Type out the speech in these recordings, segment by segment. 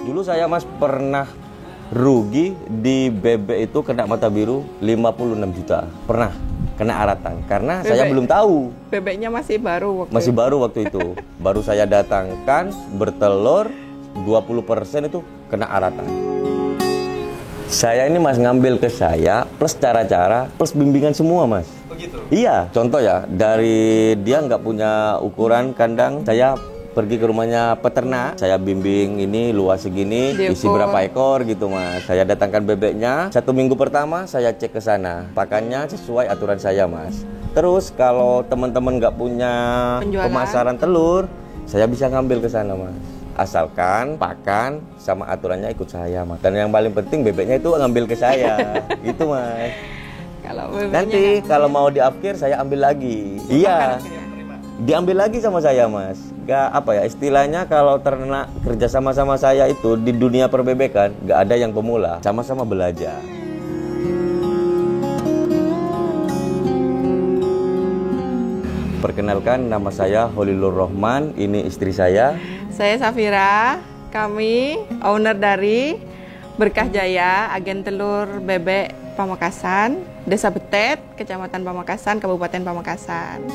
Dulu saya Mas pernah rugi di bebek itu kena mata biru 56 juta. Pernah kena aratan karena saya belum tahu. Bebeknya masih baru waktu Masih baru waktu itu. Baru saya datangkan bertelur 20% itu kena aratan. Saya ini Mas ngambil ke saya plus cara-cara plus bimbingan semua Mas. Begitu? Iya, contoh ya, dari dia nggak punya ukuran kandang, saya pergi ke rumahnya peternak, saya bimbing ini luas segini, isi berapa ekor gitu Mas. Saya datangkan bebeknya, 1 minggu pertama saya cek ke sana, pakannya sesuai aturan saya Mas. Terus kalau teman-teman nggak punya pemasaran telur, saya bisa ngambil ke sana Mas. Asalkan pakan sama aturannya ikut saya Mas. Dan yang paling penting bebeknya itu ngambil ke saya, gitu Mas. Nanti kalau mau diafkir saya ambil lagi. Iya. Diambil lagi sama saya Mas. Gak apa ya istilahnya, kalau ternak kerja sama saya itu di dunia perbebekan gak ada yang pemula, sama-sama belajar. Perkenalkan, nama saya Holilur Rohman, ini istri saya. Saya Safira, kami owner dari Berkah Jaya, agen telur bebek Pamekasan, Desa Betet, Kecamatan Pamekasan, Kabupaten Pamekasan.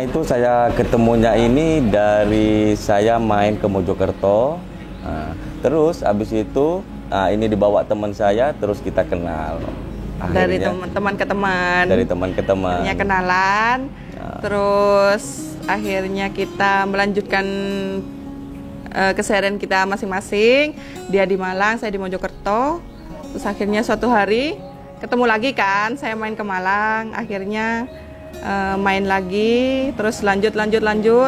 Itu saya ketemunya ini dari saya main ke Mojokerto. Terus habis itu ini dibawa teman saya, terus kita kenal. Dari teman ke teman. Dari teman ke teman. Akhirnya kenalan. Terus akhirnya kita melanjutkan keseharian kita masing-masing. Dia di Malang, saya di Mojokerto. Terus akhirnya suatu hari ketemu lagi kan, saya main ke Malang. Akhirnya main lagi, terus lanjut,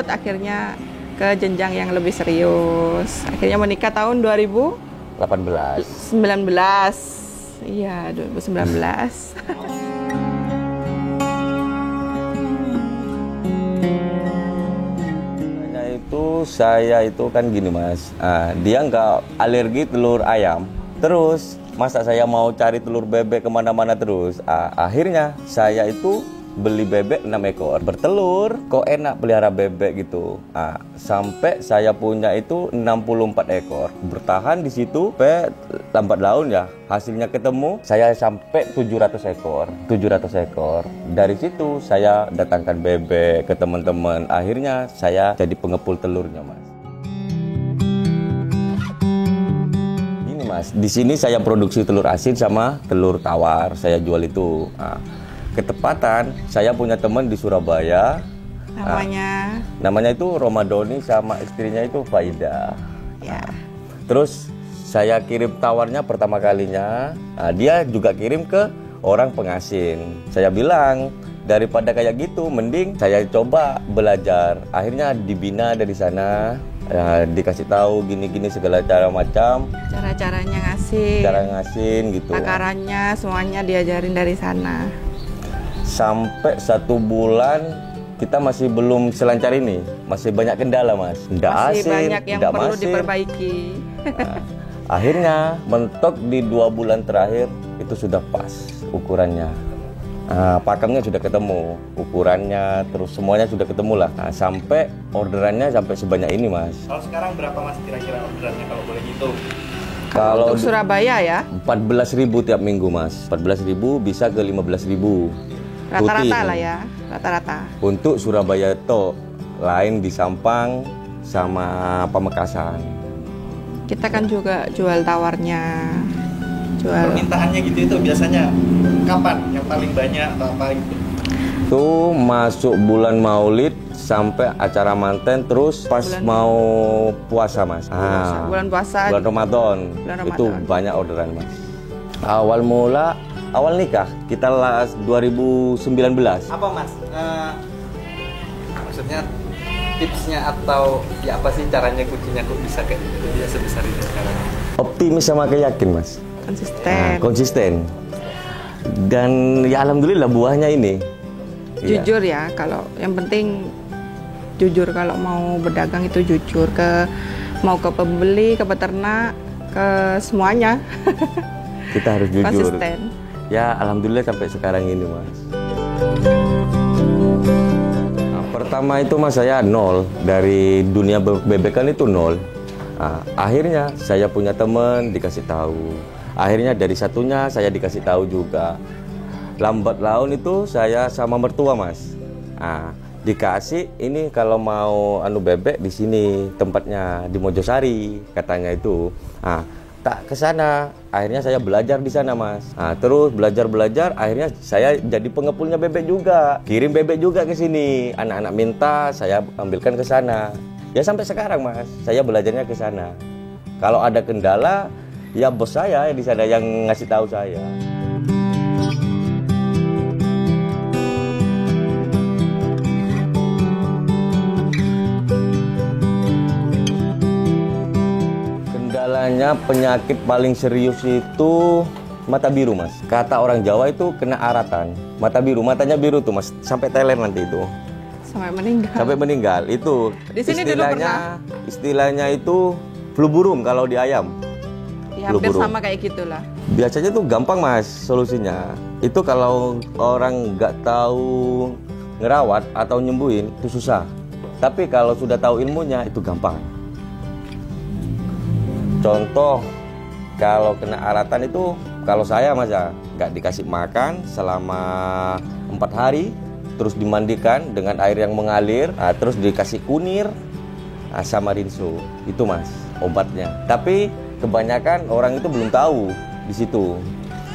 akhirnya ke jenjang yang lebih serius. Akhirnya menikah tahun 2019. Iya, 2019. Saya itu kan gini Mas, dia nggak alergi telur ayam. Terus masa saya mau cari telur bebek kemana-mana terus. Akhirnya saya itu beli bebek 6 ekor, bertelur, kok enak pelihara bebek gitu. Sampai saya punya itu 64 ekor, bertahan di situ sampai lambat laun ya. Hasilnya ketemu, saya sampai 700 ekor. Dari situ saya datangkan bebek ke teman-teman. Akhirnya saya jadi pengepul telurnya Mas. Ini Mas, di sini saya produksi telur asin sama telur tawar, saya jual itu. Ketepatan, saya punya teman di Surabaya. Namanya itu Romadoni, sama istrinya itu Faida. Ya. Terus saya kirim tawarnya pertama kalinya. Dia juga kirim ke orang pengasin. Saya bilang, daripada kayak gitu, mending saya coba belajar. Akhirnya dibina dari sana. Dikasih tahu gini-gini segala cara macam. Cara-caranya ngasih. Cara ngasin gitu. Takarannya semuanya diajarin dari sana. Sampai 1 bulan kita masih belum selancar ini, masih banyak kendala Mas. Masih banyak yang perlu diperbaiki. Akhirnya mentok di 2 bulan terakhir itu sudah pas ukurannya. Pakemnya sudah ketemu, ukurannya, terus semuanya sudah ketemu lah. Sampai orderannya sampai sebanyak ini Mas. Kalau sekarang berapa Mas kira-kira orderannya kalau boleh gitu? Kalau untuk Surabaya ya? 14.000 tiap minggu Mas. 14.000 bisa ke 15.000. Rata-rata lah ya, rata-rata. Untuk Surabaya itu lain di Sampang sama Pamekasan. Kita kan juga jual tawarnya. Permintaannya gitu itu biasanya kapan yang paling banyak atau apa gitu? Itu masuk bulan Maulid sampai acara manten, terus pas mau puasa Mas. Bulan puasa. Bulan Ramadan. Itu banyak orderan Mas. Awal nikah kita 2019. Apa Mas? Maksudnya tipsnya atau ya apa sih caranya kuncinya kok bisa kayak gitu dia sebesar ini sekarang? Optimis sama yakin Mas. Konsisten. Dan ya alhamdulillah buahnya ini. Jujur ya, kalau yang penting jujur, kalau mau berdagang itu jujur, mau ke pembeli, ke peternak, ke semuanya. Kita harus jujur. Konsisten. Ya alhamdulillah sampai sekarang ini mas. Nah, pertama itu mas saya nol, dari dunia bebekan itu nol. Nah, akhirnya saya punya teman dikasih tahu. Akhirnya dari satunya saya dikasih tahu juga. Lambat laun itu saya sama mertua mas. Nah, dikasih ini kalau mau bebek di sini tempatnya di Mojosari katanya itu. Nah, tak ke sana, akhirnya saya belajar di sana mas. Nah, terus belajar akhirnya saya jadi pengepulnya bebek juga, kirim bebek juga ke sini. Anak-anak minta saya ambilkan ke sana. Ya sampai sekarang mas, saya belajarnya ke sana. Kalau ada kendala, ya bos saya di sana yang ngasih tahu saya. Kendalanya penyakit paling serius itu mata biru mas. Kata orang Jawa itu kena aratan. Mata biru, matanya biru tuh mas, sampai teler nanti itu. Sampai meninggal. Sampai meninggal itu. Di sini istilahnya itu flu burung kalau di ayam. Ya, hampir sama kayak gitulah. Biasanya tuh gampang mas solusinya. Itu kalau orang nggak tahu ngerawat atau nyembuhin itu susah. Tapi kalau sudah tahu ilmunya itu gampang. Contoh, kalau kena aratan itu, kalau saya mas ya, nggak dikasih makan selama 4 hari, terus dimandikan dengan air yang mengalir, terus dikasih kunir, sama rinso, itu mas obatnya. Tapi kebanyakan orang itu belum tahu di situ.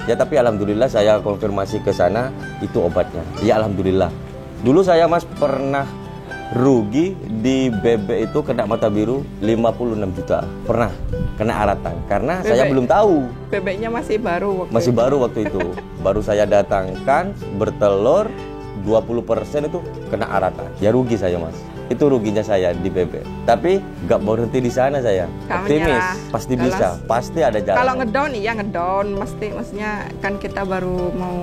Ya tapi alhamdulillah saya konfirmasi ke sana, itu obatnya. Ya alhamdulillah. Dulu saya mas pernah rugi di bebek itu kena mata biru 56 juta. Pernah kena aratan karena saya belum tahu. Bebeknya masih baru waktu itu. Baru saya datangkan bertelur 20% itu kena aratan. Ya rugi saya mas. Itu ruginya saya di bebek. Tapi nggak berhenti di sana saya. Optimis, pasti bisa, pasti ada jalan. Kalau ngedown iya ngedown, maksudnya kan kita baru mau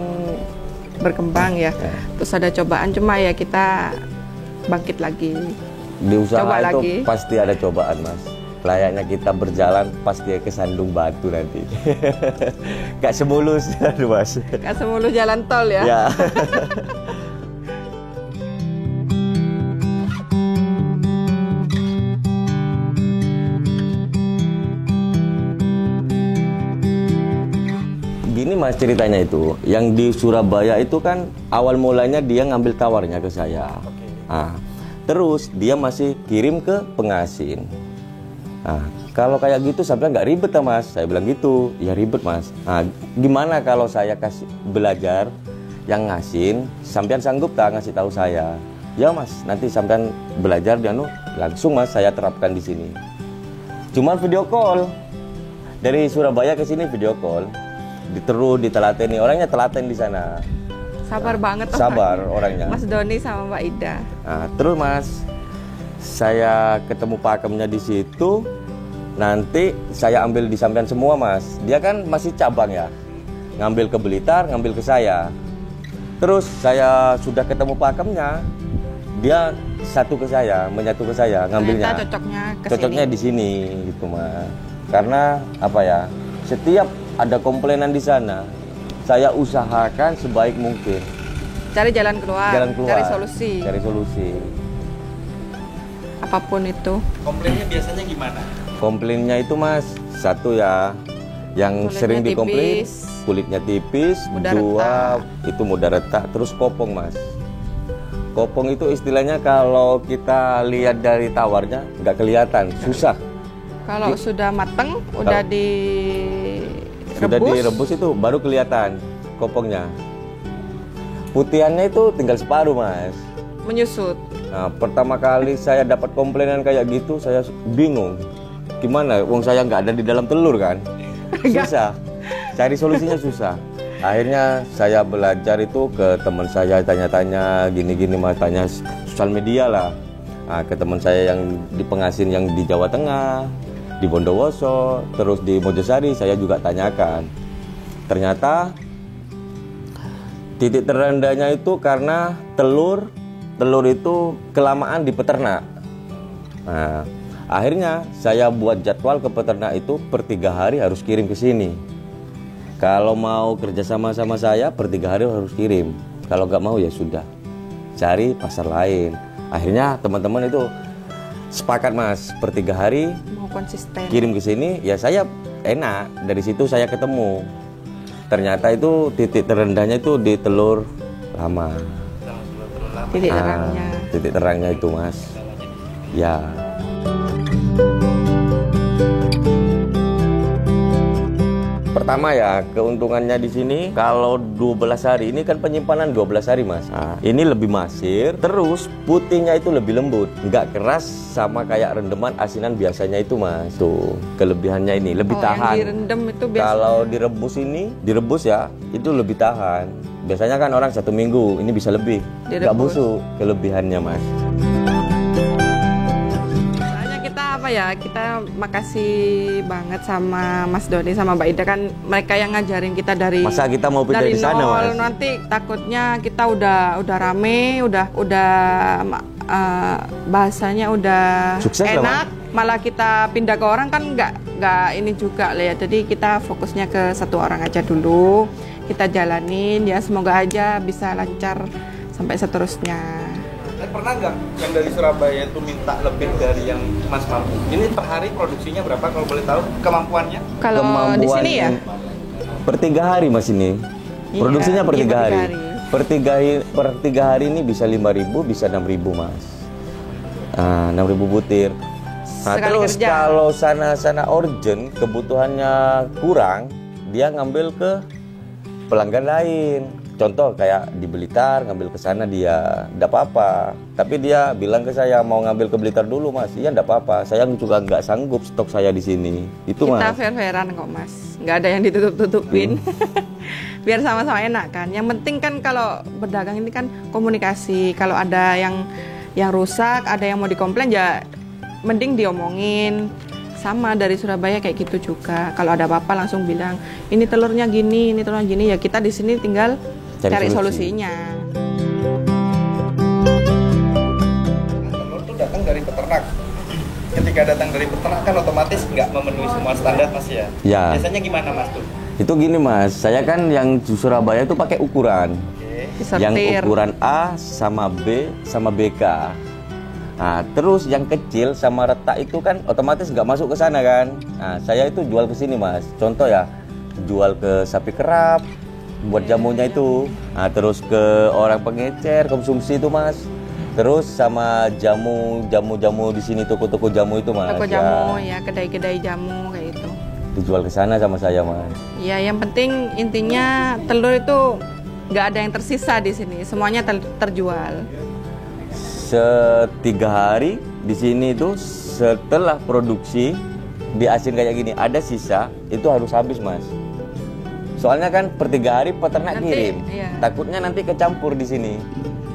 berkembang ya. Terus ada cobaan, cuma ya kita bangkit lagi. Di usaha coba itu lagi. Pasti ada cobaan mas. Layaknya kita berjalan pasti kesandung batu nanti. Gak semulus mas. Gak semulus jalan tol ya. Ya. Gini mas ceritanya itu, yang di Surabaya itu kan awal mulanya dia ngambil tawarnya ke saya. Nah, terus dia masih kirim ke pengasin. Nah, kalau kayak gitu sampai nggak ribet ya mas, saya bilang gitu. Ya ribet mas. Nah, gimana kalau saya kasih belajar yang ngasin, sampean sanggup tak ngasih tahu saya? Ya mas, nanti sampean belajar dan langsung mas saya terapkan di sini. Cuman video call dari Surabaya ke sini video call, ditelateni, orangnya telaten di sana. Sabar banget Sabar orangnya. Mas Doni sama Mbak Ida. Nah, terus mas, saya ketemu pakemnya di situ. Nanti saya ambil di sampean semua mas. Dia kan masih cabang ya. Ngambil ke Blitar, ngambil ke saya. Terus saya sudah ketemu pakemnya, dia satu ke saya, menyatu ke saya, ngambilnya. Ternyata cocoknya di sini gitu mas. Karena apa ya? Setiap ada komplainan di sana, saya usahakan sebaik mungkin. Cari jalan keluar, cari solusi. Apapun itu. Komplainnya biasanya gimana? Komplainnya itu mas, satu ya, yang kulitnya sering dikomplain, kulitnya tipis, mudah 2 retak. Itu mudah retak, terus kopong mas. Kopong itu istilahnya kalau kita lihat dari tawarnya nggak kelihatan, susah. Kalau sudah mateng, udah direbus itu baru kelihatan kopongnya. Putihannya itu tinggal separuh mas. Menyusut. Nah, pertama kali saya dapat komplainan kayak gitu, saya bingung. Gimana? Wong saya nggak ada di dalam telur kan? Susah. Cari solusinya susah. Akhirnya saya belajar itu ke teman saya, tanya-tanya gini-gini mas, tanya sosial media lah. Nah, ke teman saya yang di pengasin yang di Jawa Tengah, di Bondowoso, terus di Mojosari saya juga tanyakan. Ternyata titik terendahnya itu karena telur itu kelamaan di peternak. Nah, akhirnya saya buat jadwal ke peternak itu per 3 hari harus kirim ke sini. Kalau mau kerjasama sama saya, per 3 hari harus kirim. Kalau nggak mau ya sudah, cari pasar lain. Akhirnya teman-teman itu sepakat Mas, per 3 hari Mau konsisten. kirim ke sini, ya saya enak. Dari situ saya ketemu. Ternyata itu titik terendahnya itu di telur lama. Titik terangnya. Titik terangnya itu Mas. Ya. Pertama ya, keuntungannya di sini kalau 12 hari ini kan penyimpanan 12 hari Mas. Nah, ini lebih masir, terus putihnya itu lebih lembut, nggak keras sama kayak rendeman asinan biasanya itu Mas. Tuh, kelebihannya ini lebih tahan. Yang direndam itu biasanya. Kalau direbus ya, itu lebih tahan. Biasanya kan orang 1 minggu, ini bisa lebih. Nggak busuk, kelebihannya Mas. Kita makasih banget sama Mas Doni sama Mbak Ida, kan mereka yang ngajarin kita dari Masa kita mau pindah di sana nol. Mas? Nanti takutnya kita udah rame, udah bahasanya udah sukses enak, malah kita pindah ke orang kan nggak ini juga lah ya. Jadi kita fokusnya ke satu orang aja dulu, kita jalanin ya, semoga aja bisa lancar sampai seterusnya. Pernah nggak yang dari Surabaya itu minta lebih dari yang Mas mampu? Ini per hari produksinya berapa kalau boleh tahu? Kemampuannya? Kalau di sini ya? Per 3 hari Mas ini. Iya, Produksinya per 3 hari. hari. Per 3 hari ini bisa 5.000, bisa 6.000 Mas. 6.000 butir. Nah, terus kerja. kalau sana urgent, kebutuhannya kurang, dia ngambil ke pelanggan lain. Contoh kayak di Blitar, ngambil ke sana dia, enggak apa-apa. Tapi dia bilang ke saya, mau ngambil ke Blitar dulu Mas. Iya enggak apa-apa, saya juga nggak sanggup stok saya di sini. Itu Mas. Kita fair-fairan kok Mas, nggak ada yang ditutup-tutupin. Biar sama-sama enak kan. Yang penting kan kalau berdagang ini kan komunikasi. Kalau ada yang rusak, ada yang mau dikomplain ya mending diomongin. Sama dari Surabaya kayak gitu juga. Kalau ada apa-apa langsung bilang, ini telurnya gini, ini telurnya gini. Ya kita di sini tinggal cari solusinya. Telur tuh datang dari peternak. Ketika datang dari peternak kan otomatis nggak memenuhi semua standar Mas ya. Ya. Biasanya gimana Mas tuh? Itu gini Mas, saya kan yang di Surabaya itu pakai ukuran. Oke. Yang ukuran A sama B sama BK. Nah, terus yang kecil sama retak itu kan otomatis nggak masuk ke sana kan. Nah, saya itu jual ke sini Mas. Contoh ya, jual ke sapi kerap, buat jamunya itu. Nah, terus ke orang pengecer konsumsi itu Mas. Terus sama jamu di sini, toko-toko jamu itu Mas. Toko jamu ya, kedai-kedai jamu kayak itu. Dijual ke sana sama saya Mas. Ya, yang penting intinya telur itu nggak ada yang tersisa di sini, semuanya terjual. 3 hari di sini itu setelah produksi diasin kayak gini ada sisa itu harus habis Mas. Soalnya kan per 3 hari peternak kirim, iya. takutnya nanti kecampur di sini.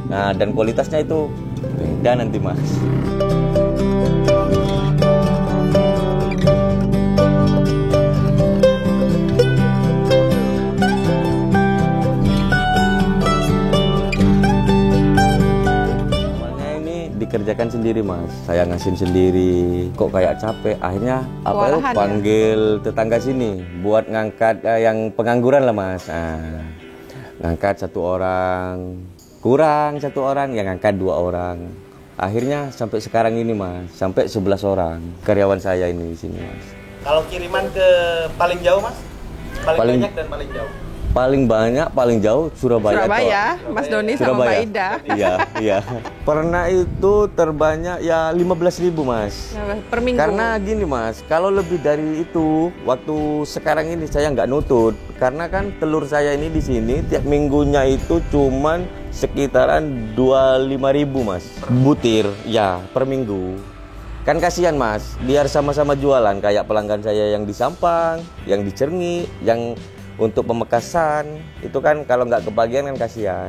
Nah, dan kualitasnya itu beda nanti Mas. Kerjakan sendiri Mas, saya ngasin sendiri, kok kayak capek. Akhirnya apa itu panggil tetangga sini buat ngangkat yang pengangguran lah Mas. Ngangkat 1 orang, kurang 1 orang, yang ngangkat 2 orang. Akhirnya sampai sekarang ini Mas, sampai 11 orang karyawan saya ini di sini Mas. Kalau kiriman ke paling jauh Mas? Paling banyak dan paling jauh? Paling banyak, paling jauh Surabaya. Mas Doni sama Mbak Ida. Iya. Pernah itu terbanyak ya 15.000 Mas. Per minggu. Karena gini Mas, kalau lebih dari itu, waktu sekarang ini saya nggak nutut. Karena kan telur saya ini di sini tiap minggunya itu cuman sekitaran 25.000 Mas. Butir, ya per minggu. Kan kasihan Mas, biar sama-sama jualan kayak pelanggan saya yang di Sampang, yang di Cernghi, yang untuk pemekasan itu kan kalau nggak kebagian kan kasihan.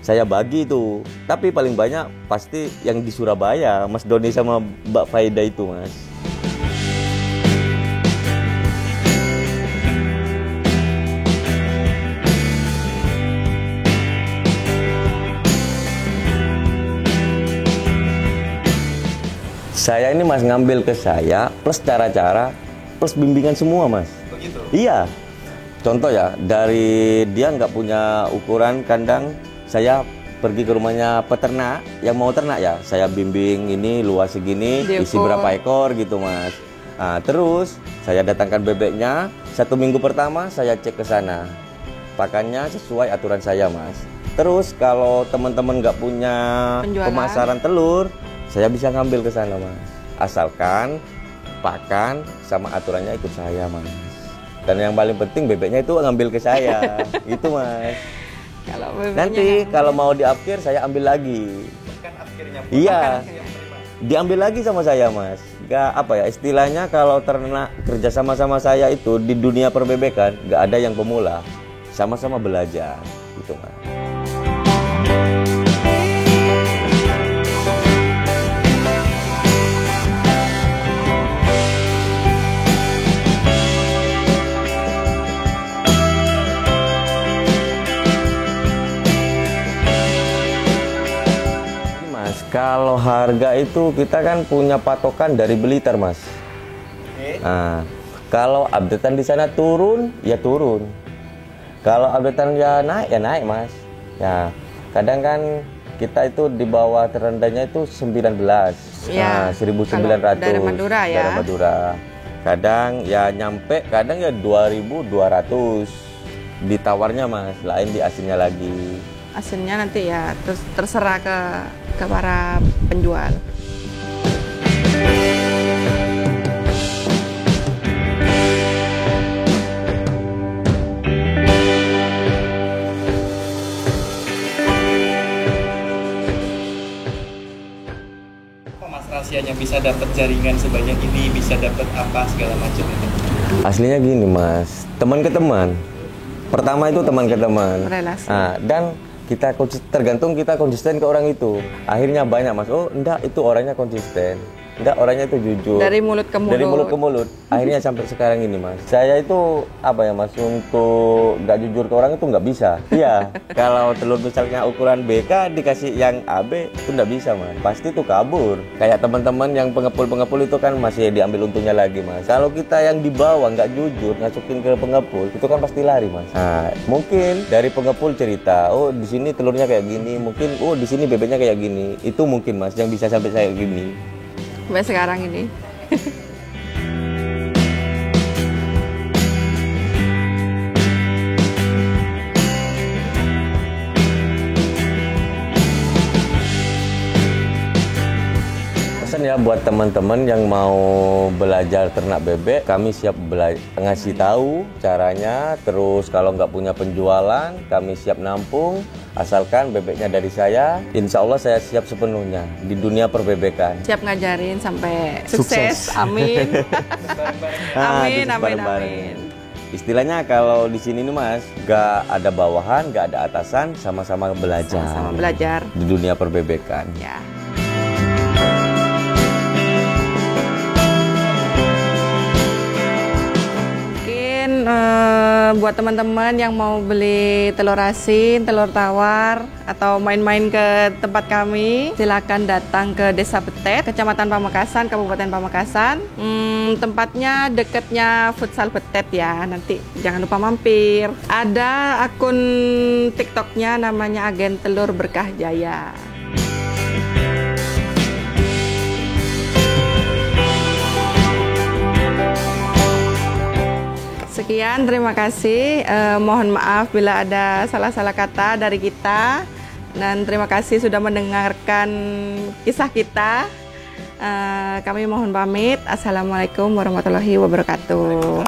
Saya bagi itu, tapi paling banyak pasti yang di Surabaya, Mas Doni sama Mbak Faida itu Mas. Saya ini Mas ngambil ke saya plus cara-cara plus bimbingan semua Mas. Begitu? Iya. Contoh ya, dari dia nggak punya ukuran kandang, saya pergi ke rumahnya peternak yang mau ternak ya, saya bimbing ini luas segini, isi berapa ekor gitu mas. Nah, terus saya datangkan bebeknya, 1 minggu pertama saya cek ke sana, pakannya sesuai aturan saya mas. Terus kalau teman-teman nggak punya pemasaran telur, saya bisa ngambil ke sana mas, asalkan pakan sama aturannya ikut saya mas. Dan yang paling penting bebeknya itu ngambil ke saya, itu mas. Nanti kalau mau diafkir saya ambil lagi. Kan akhirnya iya, diambil lagi sama saya mas. Gak apa ya istilahnya, kalau ternak kerja sama saya itu di dunia perbebekan gak ada yang pemula, sama-sama belajar gitu mas. Kalau harga itu kita kan punya patokan dari Blitar mas. Nah, kalau updatean di sana turun ya turun. Kalau updatean ya naik mas. Ya kadang kan kita itu di bawah terendahnya itu 19, ya, 1.900 dari Madura ya. Dari Madura. Kadang ya nyampe, kadang ya 2.200 ditawarnya mas. Lain di asinnya lagi. Asinnya nanti ya terserah ke para penjual. Mas, rahasianya bisa dapat jaringan sebanyak ini, bisa dapat apa segala macam itu? Aslinya gini mas, teman ke teman. Pertama itu teman ke teman. Relasi. Nah, dan kita tergantung kita konsisten ke orang itu. Akhirnya banyak mas, oh enggak itu orangnya konsisten, enggak orangnya itu jujur. Dari mulut ke mulut. Dari mulut ke mulut. Akhirnya sampai sekarang ini mas. Saya itu apa ya mas, untuk nggak jujur ke orang itu nggak bisa. Iya, kalau telur misalnya ukuran BK dikasih yang AB itu nggak bisa mas. Pasti itu kabur. Kayak teman-teman yang pengepul itu kan masih diambil untungnya lagi mas. Kalau kita yang di bawah nggak jujur ngasukin ke pengepul itu kan pasti lari mas. Nah, mungkin dari pengepul cerita, oh di sini telurnya kayak gini, mungkin oh di sini bebeknya kayak gini. Itu mungkin mas yang bisa sampai saya gini. Sampai sekarang ini. Pesan ya buat teman-teman yang mau belajar ternak bebek, kami siap ngasih tahu caranya. Terus kalau nggak punya penjualan, kami siap nampung. Asalkan bebeknya dari saya, insya Allah saya siap sepenuhnya di dunia perbebekan. Siap ngajarin sampai sukses. Amin. Amin. Istilahnya kalau di sini nih mas, nggak ada bawahan, nggak ada atasan, sama-sama belajar. Sama-sama belajar di dunia perbebekan. Ya. Buat teman-teman yang mau beli telur asin, telur tawar, atau main-main ke tempat kami, silakan datang ke Desa Betet, Kecamatan Pamekasan, Kabupaten Pamekasan. Tempatnya dekatnya Futsal Betet ya, nanti jangan lupa mampir. Ada akun TikToknya namanya Agen Telur Berkah Jaya. Sekian, terima kasih. Mohon maaf bila ada salah-salah kata dari kita. Dan terima kasih sudah mendengarkan kisah kita. Kami mohon pamit. Assalamualaikum warahmatullahi wabarakatuh.